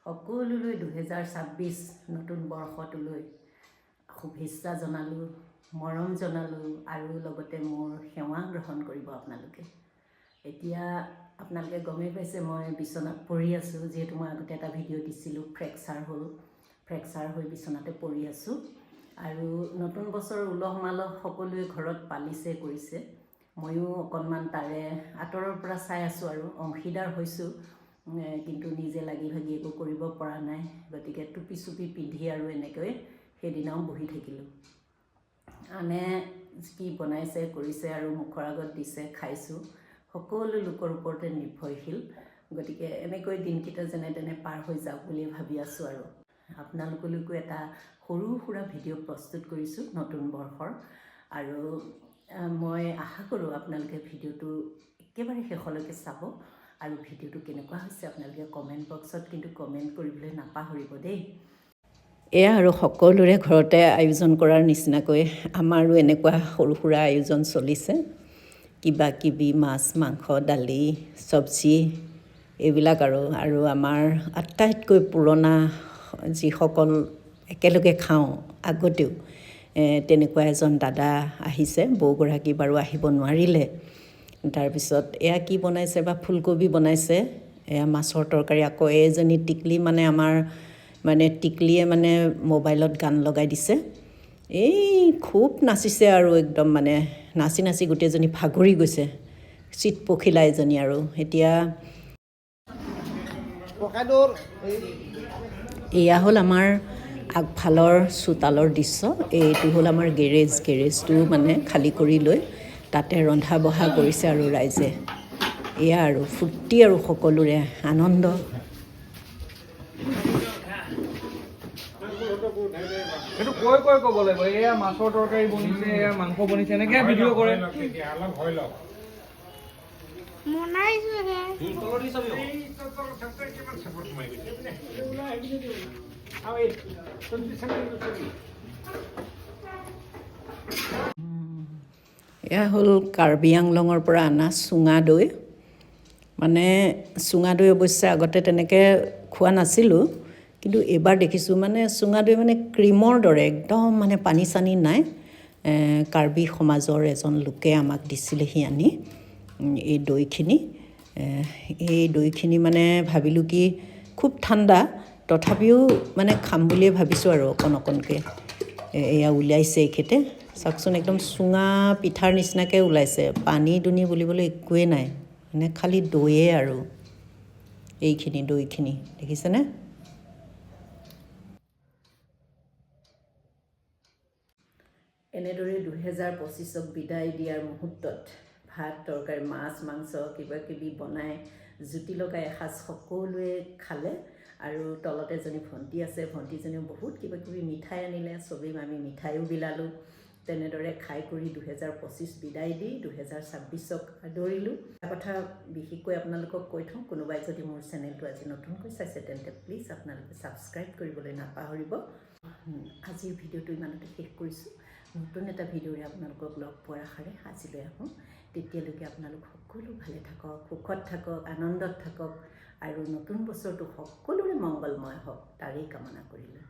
সকলোলৈ 2026 নতুন বৰ্ষটোলৈ শুভেচ্ছা জনালোঁ, মৰম জনালোঁ আৰু লগতে মোৰ সেৱা গ্ৰহণ কৰিব আপোনালোকে। এতিয়া আপোনালোকে গমেই পাইছে মই বিচনাত পৰি আছোঁ, যিহেতু মই আগতে এটা ভিডিঅ' দিছিলোঁ ফ্ৰেকচাৰ হৈ বিচনাতে পৰি আছোঁ। আৰু নতুন বছৰ উলহ মালহ সকলোৱে ঘৰত পালিছে কৰিছে, ময়ো অকণমান তাৰে আঁতৰৰ পৰা চাই আছোঁ আৰু অংশীদাৰ হৈছোঁ, কিন্তু নিজে লাগি ভাগি একো কৰিব পৰা নাই। গতিকে টুপি চুপি পিন্ধি আৰু এনেকৈ সেইদিনাও বহি থাকিলোঁ। আনে কি বনাইছে কৰিছে আৰু মুখৰ আগত দিছে খাইছোঁ, সকলো লোকৰ ওপৰতে নিৰ্ভৰশীল। গতিকে এনেকৈ দিনকেইটা যেনে তেনে পাৰ হৈ যাওক বুলি ভাবি আছোঁ। আৰু আপোনালোকলৈকো এটা সৰু সুৰা ভিডিঅ' প্ৰস্তুত কৰিছোঁ নতুন বৰ্ষৰ, আৰু মই আশা কৰোঁ আপোনালোকে ভিডিঅ'টো একেবাৰে শেষলৈকে চাব। আৰু ভিডিঅ'টো কেনেকুৱা হৈছে আপোনালোকে কমেণ্ট বক্সত কিন্তু কমেণ্ট কৰিবলৈ নাপাহৰিব দেই। এয়া আৰু সকলোৰে ঘৰতে আয়োজন কৰাৰ নিচিনাকৈ আমাৰো এনেকুৱা সৰু সুৰা আয়োজন চলিছে। কিবা কিবি মাছ মাংস দালি চব্জি এইবিলাক আৰু আমাৰ আটাইতকৈ পুৰণা যিসকল একেলগে খাওঁ আগতেও, তেনেকুৱা এজন দাদা আহিছে। বৌগৰাকী বাৰু আহিব নোৱাৰিলে। তাৰপিছত এয়া কি বনাইছে বা ফুলকবি বনাইছে, এয়া মাছৰ তৰকাৰী। আকৌ এজনী টিকলি আমাৰ টিকলিয়ে মোবাইলত গান লগাই দিছে। এই খুব নাচিছে আৰু একদম নাচি নাচি গোটেইজনী ভাগৰি গৈছে, চিত পখিলা এজনী। আৰু এতিয়া এয়া হ'ল আমাৰ আগফালৰ চোতালৰ দৃশ্য। এইটো হ'ল আমাৰ গেৰেজটো খালী কৰি লৈ তাতে ৰন্ধা বঢ়া কৰিছে আৰু ৰাইজে। এয়া আৰু ফূৰ্তি আৰু সকলোৰে আনন্দ। সেইটো কৈ ক'ব লাগিব, এয়া মাছৰ তৰকাৰী বনিছে, এয়া মাংস বনিছে, এনেকৈ ভিডিঅ' কৰে। এয়া হ'ল কাৰ্বি আংলঙৰ পৰা অনা চুঙা দৈ। চুঙা দৈ অৱশ্যে আগতে তেনেকৈ খোৱা নাছিলোঁ, কিন্তু এইবাৰ দেখিছোঁ চুঙা দৈ ক্ৰীমৰ দৰে একদম পানী চানী নাই। কাৰ্বি সমাজৰ এজন লোকে আমাক দিছিলেহি আনি এই দৈখিনি। এই দৈখিনি ভাবিলোঁ কি খুব ঠাণ্ডা, তথাপিও খাম বুলিয়ে ভাবিছোঁ আৰু অকণকৈ। এয়া ওলাইছে এইখেতে, চাওকচোন একদম চুঙা পিঠাৰ নিচিনাকৈ ওলাইছে। পানী দুনি বুলিবলৈ একোৱেই নাই, খালি দৈয়ে। আৰু এইখিনি দৈখিনি দেখিছেনে? এনেদৰে 2025ক বিদায় দিয়াৰ মুহূৰ্তত ভাত তৰকাৰী মাছ মাংস কিবা কিবি বনাই জুতি লগাই এসাঁজ সকলোৱে খালে। আৰু তলত এজনী ভণ্টি আছে, ভণ্টিজনীও বহুত কিবা কিবি মিঠাই আনিলে, চবেই আমি মিঠাইও বিলালোঁ। তেনেদৰে খাই কৰি 2025 বিদায় দি 2026ক আদৰিলোঁ। এটা কথা বিশেষকৈ আপোনালোকক কৈ থওঁ, কোনোবাই যদি মোৰ চেনেলটো আজি নতুনকৈ চাইছে তেন্তে প্লিজ আপোনালোকে ছাবস্ক্ৰাইব কৰিবলৈ নাপাহৰিব। আজিৰ ভিডিঅ'টো ইমানতে শেষ কৰিছোঁ। নতুন এটা ভিডিঅ'ৰে আপোনালোকক লগ পোৱাৰ আশাৰে আজিলৈ আহোঁ। তেতিয়ালৈকে আপোনালোক সকলো ভালে থাকক, সুখত থাকক, আনন্দত থাকক, আৰু নতুন বছৰটো সকলোৰে মংগলময় হওক তাৰেই কামনা কৰিলোঁ।